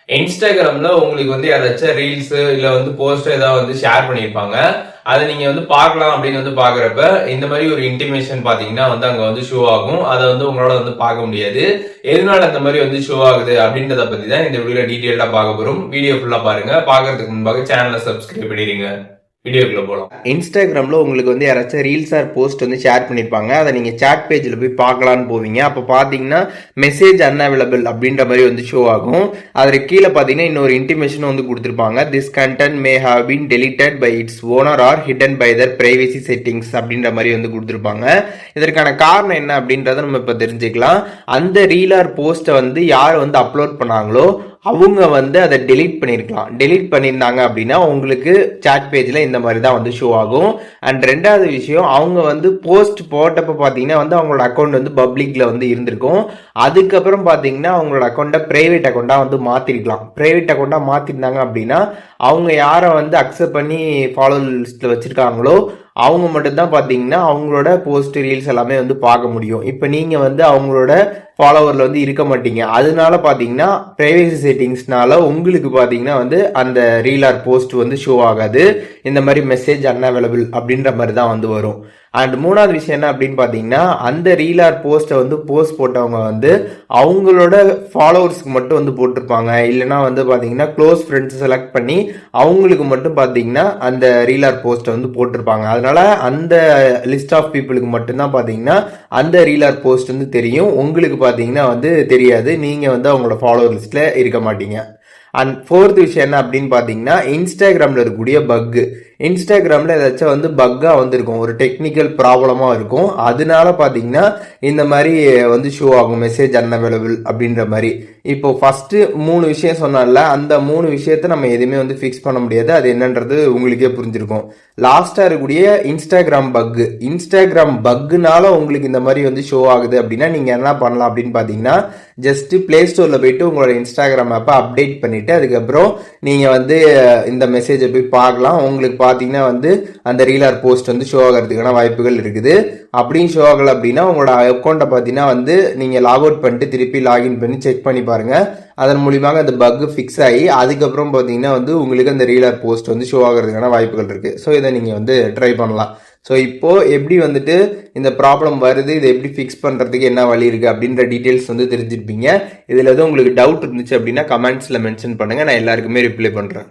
இன்ஸ்டாகிராம்ல உங்களுக்கு வந்து யாராச்சும் ரீல்ஸ் இல்ல வந்து போஸ்ட் ஏதாவது வந்து ஷேர் பண்ணிருப்பாங்க. அதை நீங்க வந்து பார்க்கலாம் அப்படின்னு வந்து பாக்குறப்ப இந்த மாதிரி ஒரு இன்டிமேஷன் பாத்தீங்கன்னா வந்து அங்க வந்து ஷோ ஆகும். அதை வந்து உங்களால வந்து பார்க்க முடியாது. எதனால அந்த மாதிரி வந்து ஷோ ஆகுது அப்படின்றத பத்தி தான் இந்த வீடியோல டீடைல்டா பார்க்க போறோம். வீடியோ ஃபுல்லா பாருங்க. பாக்குறதுக்கு முன்பாக சேனலை சப்ஸ்கிரைப் பண்ணிடுங்க. வீடியோக்குள்ள போகலாம். இன்ஸ்டாகிராம்ல உங்களுக்கு வந்து யாராச்சும் ரீல்ஸ் ஆர் போஸ்ட் வந்து ஷேர் பண்ணிருப்பாங்க. அதை நீங்க சாட் பேஜ்ல போய் பார்க்கலான்னு போவீங்க. அப்ப பாத்தீங்கன்னா மெசேஜ் அன்அவைலபிள் அப்படின்ற மாதிரி வந்து ஷோ ஆகும். அதுல கீழே பாத்தீங்கன்னா இன்னொரு இன்டிமேஷன் வந்து கொடுத்திருப்பாங்க. This content may have been deleted by its owner or hidden by their privacy settings அப்படின்ற மாதிரி வந்து கொடுத்திருப்பாங்க. இதற்கான காரணம் என்ன அப்படின்றத நம்ம இப்ப தெரிஞ்சுக்கலாம். அந்த ரீல் ஆர் போஸ்ட்டை வந்து யார் வந்து அப்லோட் பண்ணாங்களோ அவங்க வந்து அதை டெலீட் பண்ணியிருக்கலாம். டெலீட் பண்ணியிருந்தாங்க அப்படின்னா உங்களுக்கு சாட் பேஜில் இந்த மாதிரி தான் வந்து ஷோ ஆகும். அண்ட் ரெண்டாவது விஷயம், அவங்க வந்து போஸ்ட் போட்டப்போ பார்த்தீங்கன்னா வந்து அவங்களோட அக்கௌண்ட் வந்து பப்ளிக்கில் வந்து இருந்திருக்கும். அதுக்கப்புறம் பார்த்தீங்கன்னா அவங்களோட அக்கௌண்ட்டை ப்ரைவேட் அக்கௌண்ட்டாக வந்து மாற்றிருக்கலாம். ப்ரைவேட் அக்கௌண்ட்டாக மாற்றிருந்தாங்க அப்படின்னா அவங்க யாரை வந்து அக்செப்ட் பண்ணி ஃபாலோ லிஸ்ட்டில் வச்சுருக்காங்களோ அவங்க மட்டும்தான் பார்த்தீங்கன்னா அவங்களோட போஸ்ட் ரீல்ஸ் எல்லாமே வந்து பார்க்க முடியும். இப்போ நீங்கள் வந்து அவங்களோட ஃபாலோவரில் வந்து இருக்க மாட்டீங்க. அதனால பார்த்தீங்கன்னா ப்ரைவேசி செட்டிங்ஸ்னால உங்களுக்கு பார்த்தீங்கன்னா வந்து அந்த ரீல் ஆர் போஸ்ட் வந்து ஷோ ஆகாது. இந்த மாதிரி மெசேஜ் அன்அவைலபிள் அப்படின்ற மாதிரி தான் வந்து வரும். அண்ட் மூணாவது விஷயம் என்ன அப்படின்னு பார்த்தீங்கன்னா அந்த ரீல் ஆர் போஸ்ட்டை வந்து போஸ்ட் போட்டவங்க வந்து அவங்களோட ஃபாலோவர்ஸ்க்கு மட்டும் வந்து போட்டிருப்பாங்க. இல்லைனா வந்து பார்த்தீங்கன்னா க்ளோஸ் ஃப்ரெண்ட்ஸ் செலக்ட் பண்ணி அவங்களுக்கு மட்டும் பார்த்தீங்கன்னா அந்த ரீல் ஆர் போஸ்ட்டை வந்து போட்டிருப்பாங்க. அதனால அந்த லிஸ்ட் ஆஃப் பீப்புளுக்கு மட்டும்தான் பார்த்தீங்கன்னா அந்த ரீல் ஆர் போஸ்ட் வந்து தெரியும். உங்களுக்கு பார்த்தீங்கன்னா வந்து தெரியாது. நீங்கள் வந்து அவங்களோட ஃபாலோவர் லிஸ்ட்டில் இருக்க மாட்டீங்க. அண்ட் ஃபோர்த் விஷயம் என்ன அப்படின்னு பார்த்தீங்கன்னா இன்ஸ்டாகிராமில் இருக்கக்கூடிய பக்கு. இன்ஸ்டாகிராமில் ஏதாச்சும் வந்து பக்காக வந்துருக்கும், ஒரு டெக்னிக்கல் ப்ராப்ளமாக இருக்கும். அதனால பார்த்தீங்கன்னா இந்த மாதிரி வந்து ஷோ ஆகும் மெசேஜ் அன்அவைலபிள் அப்படின்ற மாதிரி. இப்போ ஃபர்ஸ்ட் 3 விஷயம் சொன்னால அந்த 3 விஷயத்த நம்ம எதுவுமே வந்து ஃபிக்ஸ் பண்ண முடியாது. அது என்னன்றது உங்களுக்கே புரிஞ்சிருக்கும். லாஸ்ட்டாக இருக்கக்கூடிய இன்ஸ்டாகிராம் பக்கு. இன்ஸ்டாகிராம் பக்குனால உங்களுக்கு இந்த மாதிரி வந்து ஷோ ஆகுது அப்படின்னா நீங்கள் என்ன பண்ணலாம் அப்படின்னு பார்த்தீங்கன்னா ஜஸ்ட் பிளே ஸ்டோரில் போயிட்டு உங்களோட இன்ஸ்டாகிராம் ஆப்பை அப்டேட் பண்ணிட்டு அதுக்கப்புறம் நீங்கள் வந்து இந்த மெசேஜை போய் பார்க்கலாம். உங்களுக்கு பார்த்தீங்கன்னா வந்து அந்த ரீல் ஆர் போஸ்ட் வந்து ஷோ ஆகிறதுக்கான வாய்ப்புகள் இருக்குது. அப்படின்னு ஷோ ஆகலை அப்படின்னா உங்களோட அக்கௌண்ட்டை பார்த்தீங்கன்னா வந்து நீங்கள் லாக் அவுட் பண்ணிட்டு திருப்பி லாகின் பண்ணி செக் பண்ணி பாருங்க. அதன் மூலியமாக அந்த பக் ஃபிக்ஸ் ஆகி அதுக்கப்புறம் பார்த்தீங்கன்னா வந்து உங்களுக்கு அந்த ரீல் ஆர் போஸ்ட் வந்து ஷோ ஆகிறதுக்கான வாய்ப்புகள் இருக்கு. ஸோ இதை நீங்கள் வந்து ட்ரை பண்ணலாம். ஸோ இப்போ எப்படி வந்துட்டு இந்த ப்ராப்ளம் வருது, இதை எப்படி ஃபிக்ஸ் பண்ணுறதுக்கு என்ன வழி இருக்குது அப்படின்ற டீட்டெயில்ஸ் வந்து தெரிஞ்சிருப்பீங்க. இதில் எதுவும் உங்களுக்கு டவுட் இருந்துச்சு அப்படின்னா கமெண்ட்ஸில் மென்ஷன் பண்ணுங்கள். நான் எல்லாருக்குமே ரிப்ளை பண்ணுறேன்.